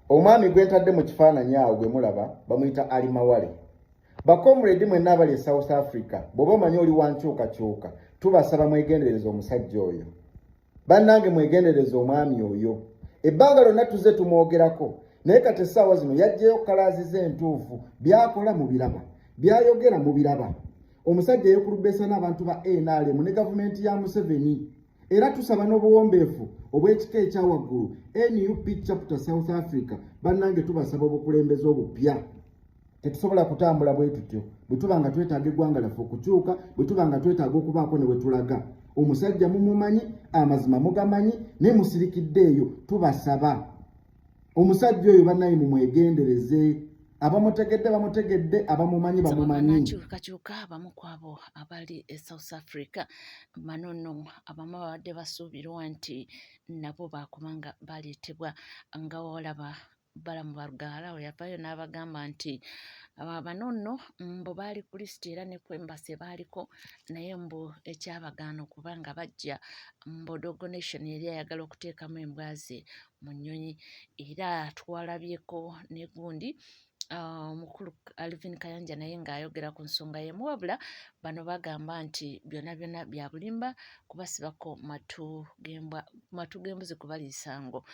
omwami gwentadde mu kifaananyi awo gwe mulaba bamuyita Ali Mawale. Bakomredi mwenna abali e South Africa bw'oba omanyi oli wankyukakyuka tubasaba mwegendereza omusajja oyo. Bannange mwegendereza omwami oyo. Ebbanga lyonna tuze tumwogerako naye kati essaawa zino yaggyeyo kalaazize entuufu byakola mu biraba byayogera mu biraba. Omusajja yeekulubeesa n'abantu ba NRM ne gavumenti ya Museveni. Era tusaba n'obuwombeefu obw'ekika ekyawaggulu NUP chapter South Africa bannange tubasaba obukulembeze obupya. Tetusobola kutambula bwe tutyo bwe tuba nga twetaaga eggwanga lyaffe okukyuka bwe tuba nga twetaaga okubaako ne we tulaga. Omusajja mumumanyi amazima mugamanyi ne musirikidde eyo tubasaba omusajja oyo bannange mumwegendereze. Abamutegedde abamumanyi bamumanyi. Kakyuka abamu kwabo abali e South Africa manono abamu babadde basuubirwa nti nabo bakubanga baleetebwa nga olaba balamu barugala oyavayo n'abagamba nti abanono mbo baali ku lisiti era ne kwembase baaliko naye mbo ekyabagaana okubanga bajja mbo Dogo Nation yali ayagala okuteekamu embwazi mu nnyonyi era twalabyeko ne gundi mukulu Alvin Kayanja naye ng'ayogera ku nsonga y'emu wabula bano bagamba nti byonna bya bulimba kubasibako matu g'embuzi kubaliisa ngo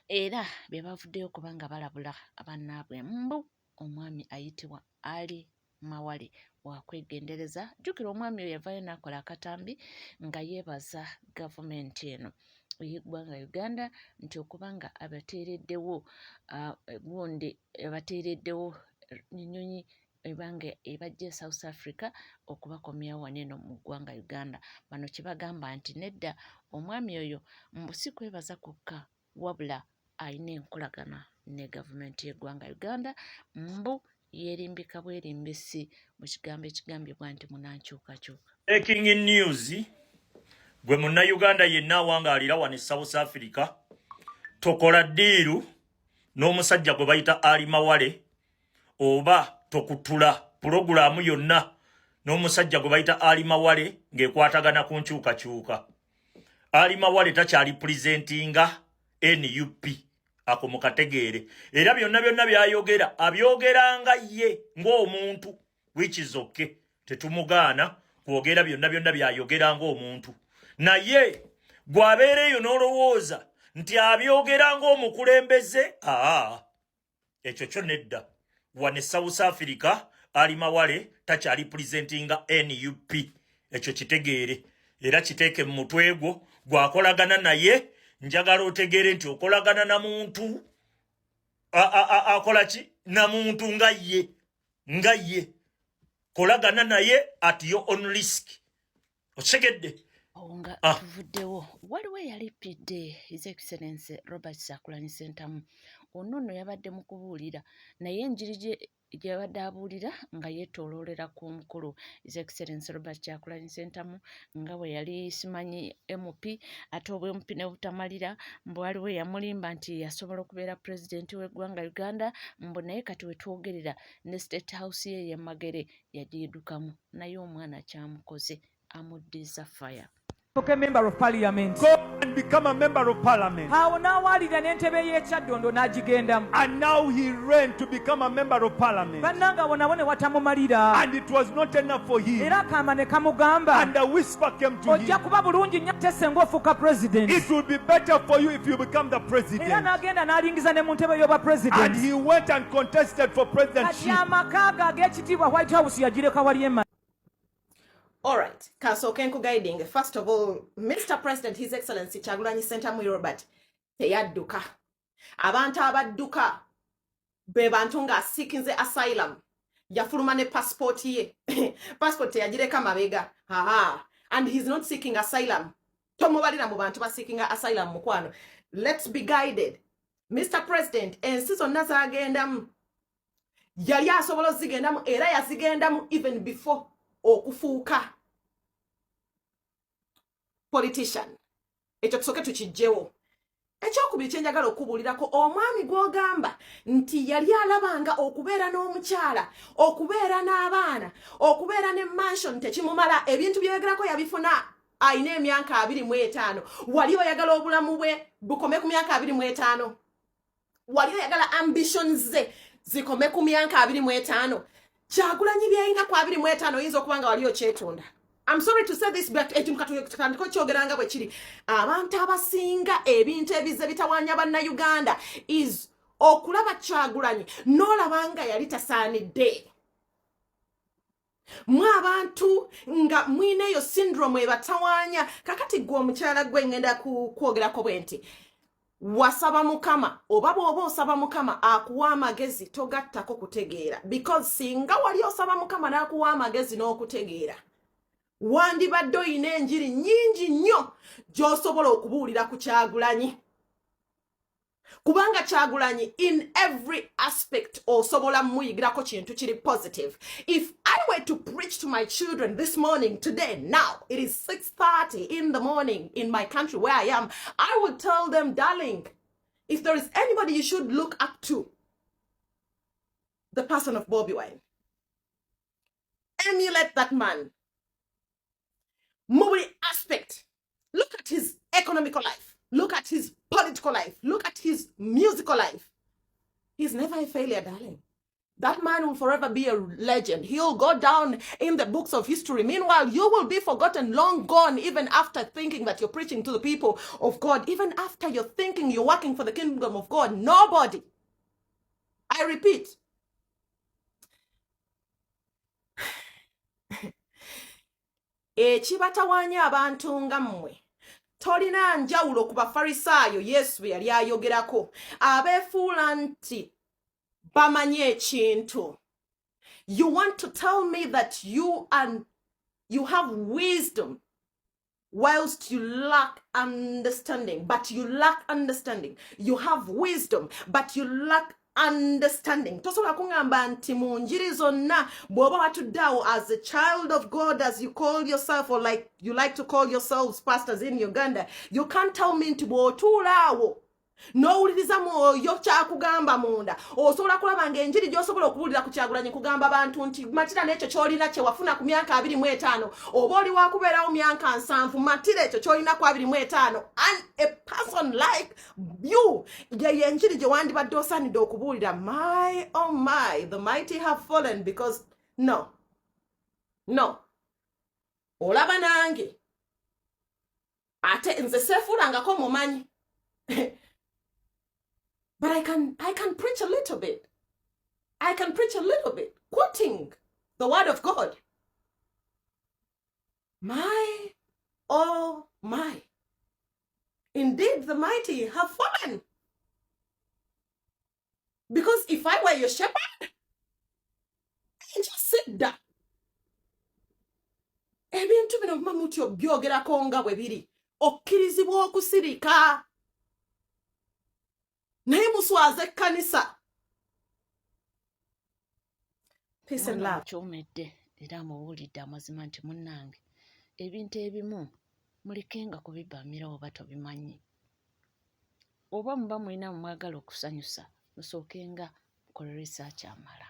era be bavuddeyo kubanga balabula abannaabwe mbu omwami ayitibwa Ali Mawale wakwegendereza. Jjukira omwami oyo yavaayo n'akola akatambi nga yeebaza gavumenti eno y'eggwanga Uganda nti okubanga abateereddewo gundi abateereddewo nnyonyi ebanga ebajja South Africa okubakomya wano eno mu ggwanga Uganda. Bano kye bagamba nti nedda omwami oyo mbu si kwebaza kokka wabula ayina enkolagana ne gavumenti y'eggwanga Uganda mbu yeerimbika bwerimbisi mu kigambo ekigambibwa nti munankyukakyuka. Breaking news gwe munnayuganda yenna awangaalira wano e South Africa tokola ddiiru n'omusajja gwe bayita Ali Mawale oba tokutula pulogulaamu yonna n'omusajja gwe bayita Ali Mawale ng'ekwatagana ku nkyukakyuka. Ali Mawale takyali presentinga NUP ako mukategeere era byonna byayogera abyogeranga ye ng'omuntu which is okay tetumugaana kwogera byonna byayogera ng'omuntu naye gwabeereyo n'olowooza nti abyogera ng'omukulembeze ekyo kyo nedda wane South Africa Ali Mawale takyali presentinga NUP ekyo kitegeere era kiteeke mu mutwe gwo gwakolagana naye njagala otegeere nti okolagana na muntu akola ki na muntu nga ye kolagana naye at your own risk otegedde. Nga tuvuddewo waliwo eyalipidde His Excellency Robert Kyagulanyi Ssentamu ono nno yabadde mu kubuulira naye enjiri gye yabadde abuulira nga yeetooloolera ku mukulu His Excellency Robert Kyagulanyi Ssentamu nga bwe yali simanyi MP ate obw'MP ne butamalira mbu waliwo yamulimba nti yasobola okubeera pulezidenti w'eggwanga Uganda mbu naye kati wetwogerera ne State House ye y'Emagere yagiddukamu naye omwana kyamukoze amuddiza fire. A member of parliament. Go and become a member of parliament. And now he ran to become a member of parliament. And it was not enough for him. And a whisper came to him. It would be better for you if you become the president. And he went and contested for presidency. All right, Kaso Kenku guiding. First of all, Mr. President, His Excellency Kyagulanyi Ssentamu Robert teyadduka. Abantu abadduka be bantu nga seeking asylum. Yafuluma ne passport ye. Passport yagireka mabega. And he's not seeking asylum. Tomubalira mu bantu ba seeking asylum mukwano. Let's be guided. Mr. President, ensi zonna zaagendamu. Yali asobola zigendamu era yazigendamu even before okufuuka politician. Ekyo tusoke tukijjewo. Ekyokubiri kye njagala okubuulirako omwami gw'ogamba nti yali alabanga okubeera n'omukyala, okubeera n'abaana, okubeera ne mansion tekimumala, ebintu byeyogerako yabifuna ayina emyaka 25. Wali oyagala obulamu bwe bukome ku myaka 25. wali oyagala ambitions ze zikome ku myaka 25 Kyagulanyi byalina ku 25 oyinza okuba nga wali okyetunda. I'm sorry to say this, but ekintu kyogeranga bwe kiri abantu abasinga ebintu ebize bitawanya bannayuganda is okulaba Kyagulanyi n'olabanga yali tasaanidde. Mwe abantu nga mwine eyo syndrome ebatawanya. Kakati gwe omukyala gwe ngenda kwogerako bwe nti wasaba mukama oba bw'oba osaba mukama akuwa amagezi togattako kutegeera, because singa wali osaba mukama n'akuwa amagezi n'okutegeera wandibadde oyina enjiri nnyingi nnyo gy'osobola okubuulira ku Kyagulanyi. Kubanga Kyagulanyi in every aspect osobola muyigirako kintu kiri positive. If I were to preach to my children this morning, today, now, it is 6:30 in the morning in my country where I am, I would tell them, darling, if there is anybody you should look up to, the person of Bobi Wine. Emulate that man. Every aspect. Look at his economical life. Look at his political life. Look at his musical life. He's never a failure, darling. That man will forever be a legend. He'll go down in the books of history. Meanwhile, you will be forgotten, long gone, even after thinking that you're preaching to the people of God. Even after you're thinking you're working for the kingdom of God. Nobody. I repeat. Ekibatawanya abantu nga mmwe tolina njawulo ku Bafalisaayo Yesu yali ayogerako abeefuula nti bamanyi ekintu. You want to tell me that you have wisdom whilst you lack understanding, but you lack understanding. You have wisdom, but you lack understanding. Tosobola kungamba nti mu njiri zonna bw'oba watuddawo as a child of God, as you call yourself, or like you like to call yourselves pastors in Uganda, you can't tell me nti bw'otuulaawo n'owuliriza mwoyo kyakugamba munda osobola kulaba ng'enjiri gy'osobola okubuulira ku Kyagulanyi kugamba abantu nti matira n'ekyo ky'olina kye wafuna ku myaka 25 oba oli wakubeerawo myaka 7 matira ekyo ky'olina ku 25 and a person like you ye enjiri gye wandibadde osaanidde okubuulira. My oh my, the mighty have fallen because no olaba nange ate nze seefuulangako mumanyi. But I can preach a little bit. I can preach a little bit, quoting the word of God. My, oh my. Indeed, the mighty have fallen. Because if I were your shepherd, I can just sit down. Ebintu bino mamutyo byogerako nga bwe biri. Okkirizibwa okusirika. Naye muswaze ekkanisa. Peace and love. Kyomedde era muwulidde amazima nti munnange ebintu ebimu mulekenga kubibamira oba tobimanyi. Oba muba mulina mwagala okusanyusa musookenga mukola research amala.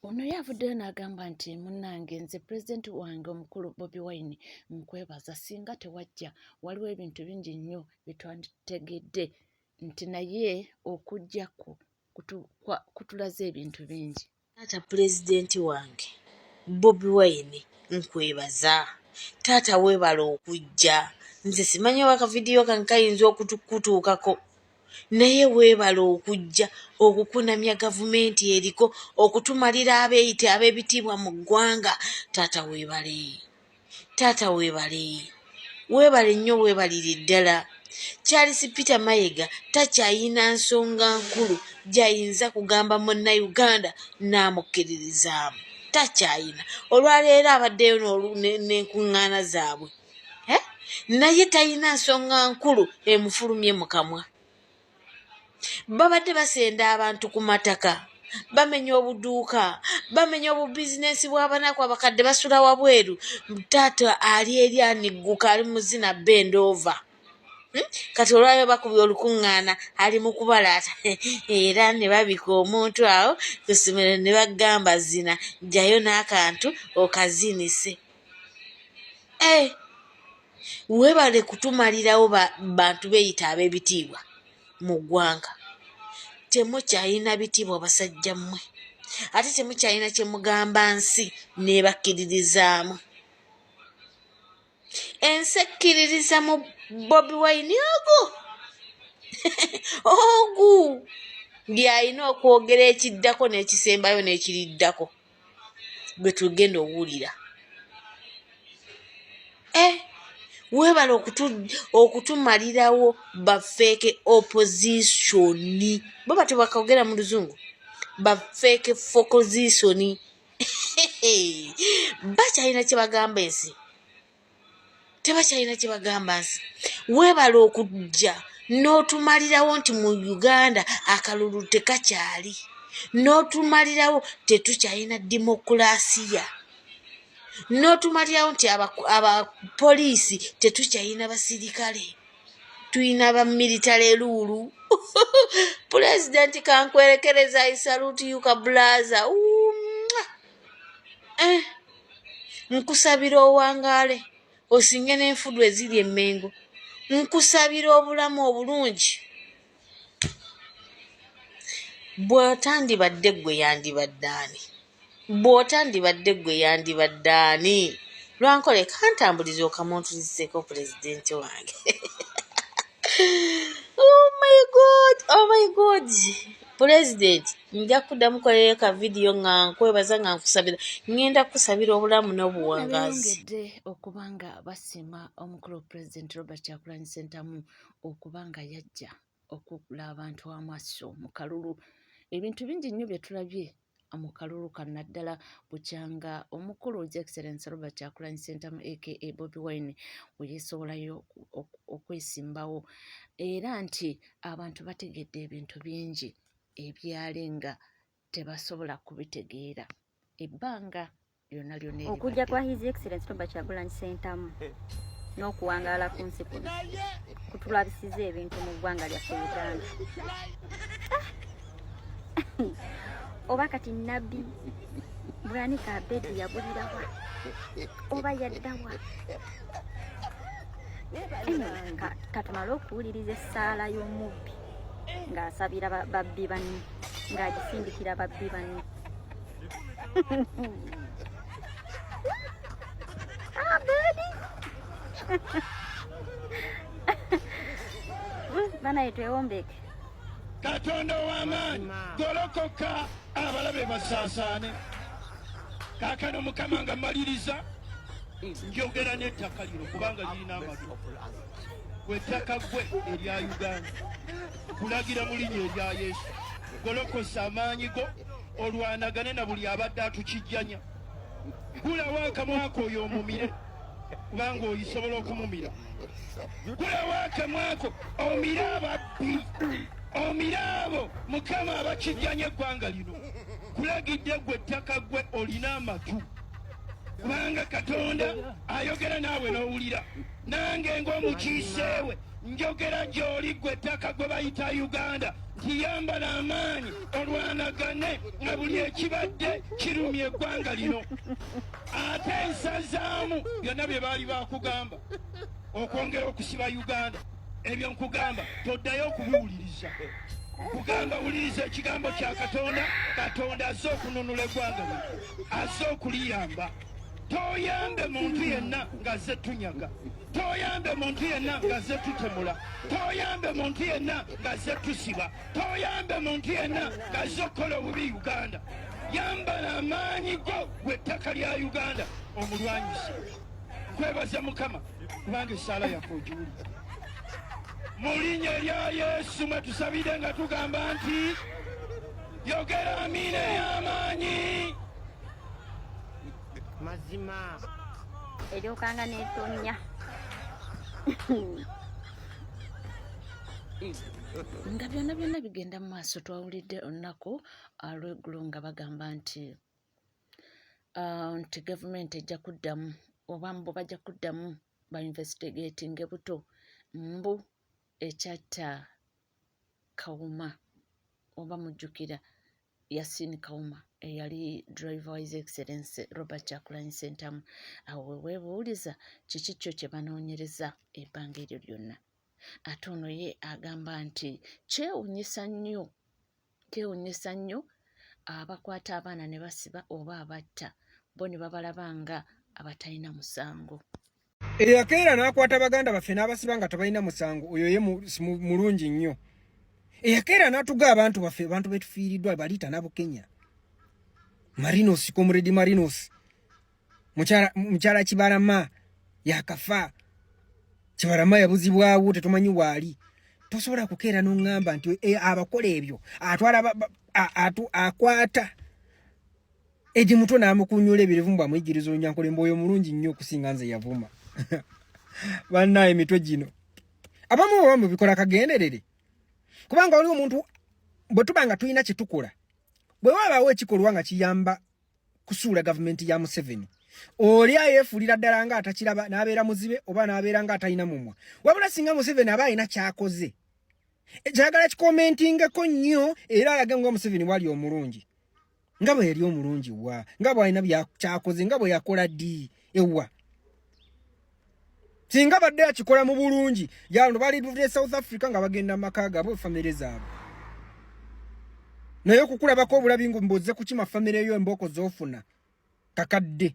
Ono yavuddeyo n'agamba nti munnange nze pulezidenti wange omukulu Bobi Wine nkwebaza, singa tewajja waliwo ebintu bingi nnyo byetwanditegedde nti naye okujjako kutulaze ebintu bingi. Taata pulezidenti wange Bobi Wine nkwebaza. Taata weebala okujja. Nze simanyi waka vidiyo kange kayinza okutukutuukako. Naye weebala okujja okukunamya gavumenti eriko okutumalira abeeyite ab'ebitiibwa mu ggwanga. Taata weebale. Taata weebale. Weebale nnyo, weebalire ddala. Charles Peter Mayiga takyayina nsonga nkulu gy'ayinza kugamba munnayuganda n'amukkiririzaamu. Takyayina. Olwaleero abaddeyo n'enkuŋŋaana zaabwe. Naye tayina nsonga nkulu emufulumye mu kamwa. Babadde basenda abantu ku mataka. Bamenya obuduuka. Bamenya obubizinesi bw'abanaku abakadde basula wabweru. Taata ali eri anigguka ali muzina bend over. Kati olwayo bakubye olukuŋŋaana ali mu kubalaata era ne babika omuntu awo ku ssomero ne bagamba zina jjayo n'akantu okazinise. Weebale kutumalirawo bantu beeyita ab'ebitiibwa mu ggwanga. temukyalina bitibwa basajja mmwe ate temukyalina kye mugamba nsi nebakkiririzaamu ensi ekkiririza mu Bobi Wine ogu byalina okwogera ekiddako n'ekisembayo n'ekiriddako gwe tugenda owulira weebala okutumalirawo bafeeke oppositioni bo batubakogera mu luzungu bafeeke fokozitioni bakyalina kye bagamba ensi tebakyalina kye bagamba nsi weebala okujja n'otumalirawo nti mu Uganda akalulu tekakyali n'otumalirawo tetukyalina dimokulaasiya n'otumalirawo nti abapoliisi tetukyalina basirikale tuyina bamilitale luulu pulezidenti kankwerekereza isaluti yuka blaza nkusabira owangaale osinge n'enfudu eziri emmengo nkusabira obulamu obulungi bw'otandibadde gwe yandibadde ani lwankole kantambuliza okamuntulizeeko pulezidenti wange oh my god pulezidenti nja kuddamu kolera ka vidiyo nga nkwebaza nga nkusabira ngenda kusabira obulamu n'obuwangaazi yongedde okubanga basiima omukulu pulezidenti Robert Kyagulanyi Ssentamu okubanga yajja okugula abantu amaaso mu kalulu ebintu bingi nnyo bye tulabye mu kalulu kannaddala bukyanga omukulu His Excellency Robert Kyagulanyi Ssentamu aka Bobi Wine we yeesobolayo okwesimbawo era nti abantu bategedde ebintu bingi ebyali nga tebasobola kubitegeera ebbanga lyonna okujja kwa His Excellency Robert Kyagulanyi Ssentamu n'okuwangaala ku nsi kuno kutulabisiza ebintu mu ggwanga lyaffe Uganda oba kati nabbi bwanika abedi yabulirawa oba yaddawa katumale okuwuliriza essaala y'omubbi ng'asabira babbi banne ng'agisindikira babbi banne abedi banaye twewombeke Katonda w'amaanyi golokoka abalabe basaasaane kaakano mukama nga maliriza njogera n'ettaka lino kubanga lirina amatu gwe ttaka gwe erya Uganda kulagira mu linnya erya Yesu golokosa amaanyi go olwanagane na buli abadde atukijjanya gulawo akamwako oyo omumire kubanga oyisobola okumumira gulawo akamwako omire ababbi omiraabo mukama abakijjanya eggwanga lino kulagidde gwe ttaka gwe olina amatu kubanga Katonda ayogera naawe n'owulira nange ng'omukiiseewe njogera gy'oli gwe ttaka gwe bayita Uganda nti yambala amaanyi olwanagane nga buli ekibadde kirumya eggwanga lino ate ensazaamu byonna bye baali bakugamba okwongera okusiba Uganda ebyo nkugamba toddayo okubiwuliriza kugamba wuliriza ekigambo kya Katonda Katonda azze okununula eggwanga lino azze okuliyamba toyambe muntu yenna ng'azze tunyaga toyambe muntu yenna ng'azze tutemula toyambe muntu yenna ng'azze tusiba toyambe muntu yenna ng'azze okukola obubi Uganda yambala amaanyi go gwe ttaka lya Uganda omulwanyisa kwebaza Mukama kubanga essaala yaffe ogiwulira mu linnya erya Yesu mwe tusabire nga tugamba nti yogera amiina ey'amaanyi mazima eryokanga n'etonya nga byonna bigenda mu maaso twawulidde olunaku lw'eggulo nga bagamba nti gavumenti ejja kuddamu oba mbu bajja kuddamu bainvestigatinge buto mbu ekyatta Kawuma oba mujjukira Yasin Kawuma eyali driver wa His Excellency Robert Kyagulanyi Ssentamu awo weebuuliza kiki kyo kye banoonyereza ebbanga eryo lyonna ate ono ye agamba nti kyewuunyisa nnyo kyewuunyisa nnyo abakwata abaana ne basiba oba abatta bo ne babalaba nga abatalina musango. Eyakeera n'akwata baganda baffe n'abasiba nga tebalina musango oyo ye mulungi nnyo. Eyakeera n'atuga abantu baffe abantu betufiiriddwa baliita nabo Kenya. Marinos, Comrade Marinos. Mukyala Kibarama yakafa. Kibarama yabuzibwawo tetumanyi waali. Tosobola kukeera n'ongamba nti abakola ebyo atwala akwata edi muto n'amukunyula ebirevu bamuyigiriza Onyankole mboyo mulungi nnyo okusinga nze yavuma. Banna emitwe gino abamu bikola kagenderere kubanga oli omuntu bwe tubanga tulina kye tukola bwe wabaawo ekikolwa nga kiyamba kusuula gavumenti ya Museveni oli ayeefuulira ddala nga atakiraba n'abeera muzibe oba n'abeera nga atalina mumwa wabula singa Museveni aba alina kyakoze kyagala kikomentingeko nnyo era alage nga Museveni wali omulungi nga bwe yali omulungi wa nga bwe alina byakyakoze nga bwe yakola ddi ewa singa badde akikola mu bulungi yano bali duvye South Africa nga bagenda maka gaabwe family zaabwe naye okukulabako obulabi ngo mboze kukima family yo emboko zofuna kakadde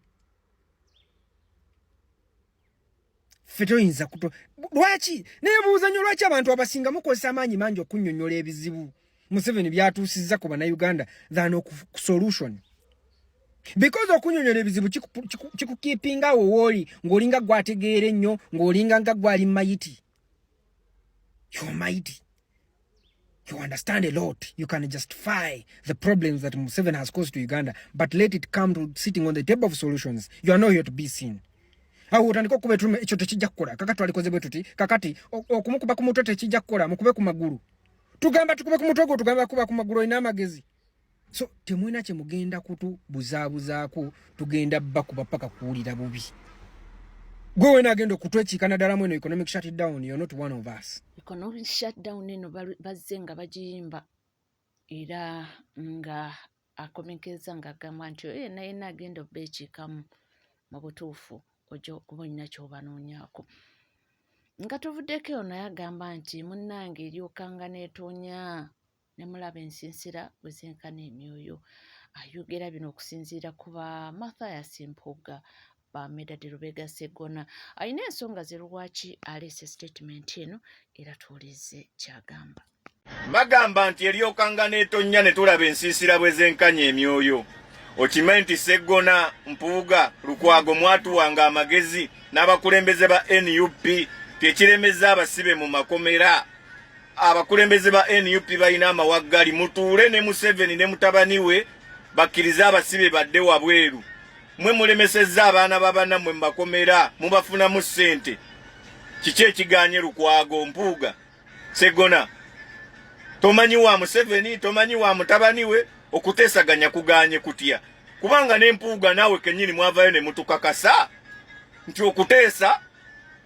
fetoyinza kuto lwaki nebuuza nnyo lwaki abantu abasinga mukozesa amaanyi mangi okunnyonnyola ebizibu Museveni byatuusizza ku bannayuganda than solution. Because okunyonyola ebizibu kikukeepinga wooli ng'olinga gwategeera ennyo ng'olinga nga gwali mighty. You're mighty. You understand a lot. You can justify the problems that Museveni has caused to Uganda, but let it come to sitting on the table of solutions. You are not here to be seen. Aho utandika okubetuma ekyo tekijja kukola kakati walikoze bwe tuti kakati okumukuba ku mutwe tekijja kukola mukube ku magulu tugamba tukube ku mutwe tugamba kuba ku magulu ina amagezi. So temwina kye mugenda kutubuzaabuzaako tugenda bakuba paka kuwulira bubi. Gwe wena agenda okutwekiikana ddala mweno economic shutdown, you're not one of us. Economic shutdown eno bazze nga bagiyimba era nga akomekeza nga agamba nti naye agenda obbeekiikamu mu butuufu ojja okuba olina ky'obanoonyaako. Nga tuvuddeko eyo naye agamba nti munnange eryokanga neetoonya ne mulaba ensinsira bwe zenkana emyoyo. Ayogera bino okusinziira ku ba Mathias Mpuuga ba Medad Lubega Sseggona. Alina ensonga ze lwaki aleese statement eno era tuwulize kyagamba. Bagamba nti eryokanga neetonnya ne tulaba ensinsira bwe zenkanya emyoyo. Okimanyi nti Sseggona, Mpuuga, Lukwago mwatuwanga amagezi n'abakulembeze ba NUP tekiremeza abasibe mu makomera. Abakulembeze ba NUP balina amawaggali mutuule ne Museveni ne mutabani we bakkiriza abasibe badde wabweru. Mwe mulemesezza abaana b'abannammwe mu makomera mubafunamu ssente. Kiki ekiganye Lukwago, Mpuuga, Sseggona? Tomanyi wa Museveni, tomanyi wa mutabani we, okuteesaganya kuganye kutya. Kubanga ne Mpuuga naawe kennyini mwavayo ne mutukakasa nti okuteesa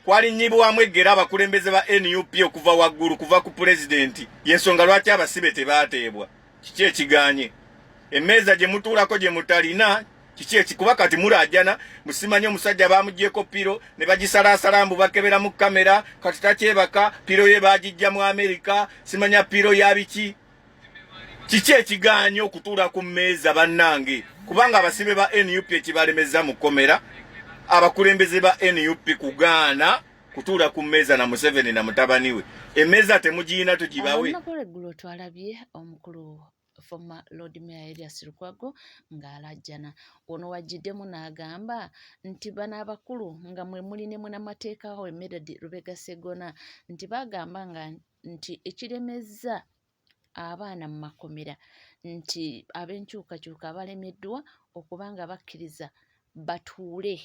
kwali nnyibwamu eggera abakulembeze ba NUP okuva waggulu kuva ku pulezidenti y'ensonga lwaki abasibe tebaateebwa. Kiki ekiganye? Emmeeza gye mutuulako gye mutalina kiki ekikuba kati mulaajana musimanyi omusajja baamugyeko piro ne bagisalaasala mbu bakebera mu kamera kati takyebaka piro ye baagijja mu Amerika simanya piro ya biki. Kiki ekiganye okutuula ku mmeeza bannange kubanga abasibe ba NUP ekibalemeza mu komera abakulembeze ba NUP kugaana kutuula ku mmeeza na Museveni na mutabani we. Emmeeza temugiina tugibawe. Nakoleggulo twalabye omukulu former Lord Mayor Erias Lukwago ng'alajjana. Ono wajjiddemu n'agamba nti bano abakulu nga mwe muli ne munnamateeka we Medad Lubega Sseggona nti bagamba nti ekiremezza abaana mu makomera nti ab'enkyukakyuka abalemeddwa okuba nga bakkiriza batuule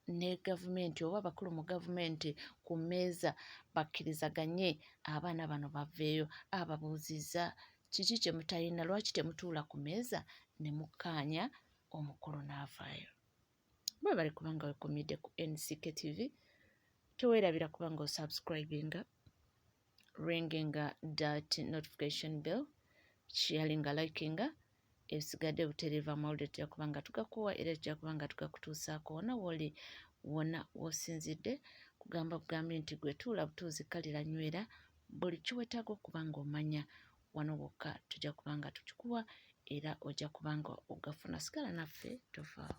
ne gavumenti oba abakulu mu gavumenti ku mmeeza bakkirizaganye abaana bano baveeyo. Ababuuzizza kiki kye mutalina lwaki temutuula ku mmeeza ne mukkaanya omukulu n'avaayo. Bwe bali kubanga wekumidde ku NCK TV teweerabira kubanga osubscribinga ringinga that notification bell sharinga likinga ebisigadde butereeva amawulire tujja kubanga tugakuwa era tujja kubanga tugakutuusaako wonna woli wonna wosinzidde kugamba bugambye nti gwe tuula butuuzi kalira nywera buli kiwetaaga okuba ng'omanya wano wokka tujja kubanga tukikuwa era ojja kubanga ogafuna. Sigala naffe tofaawo.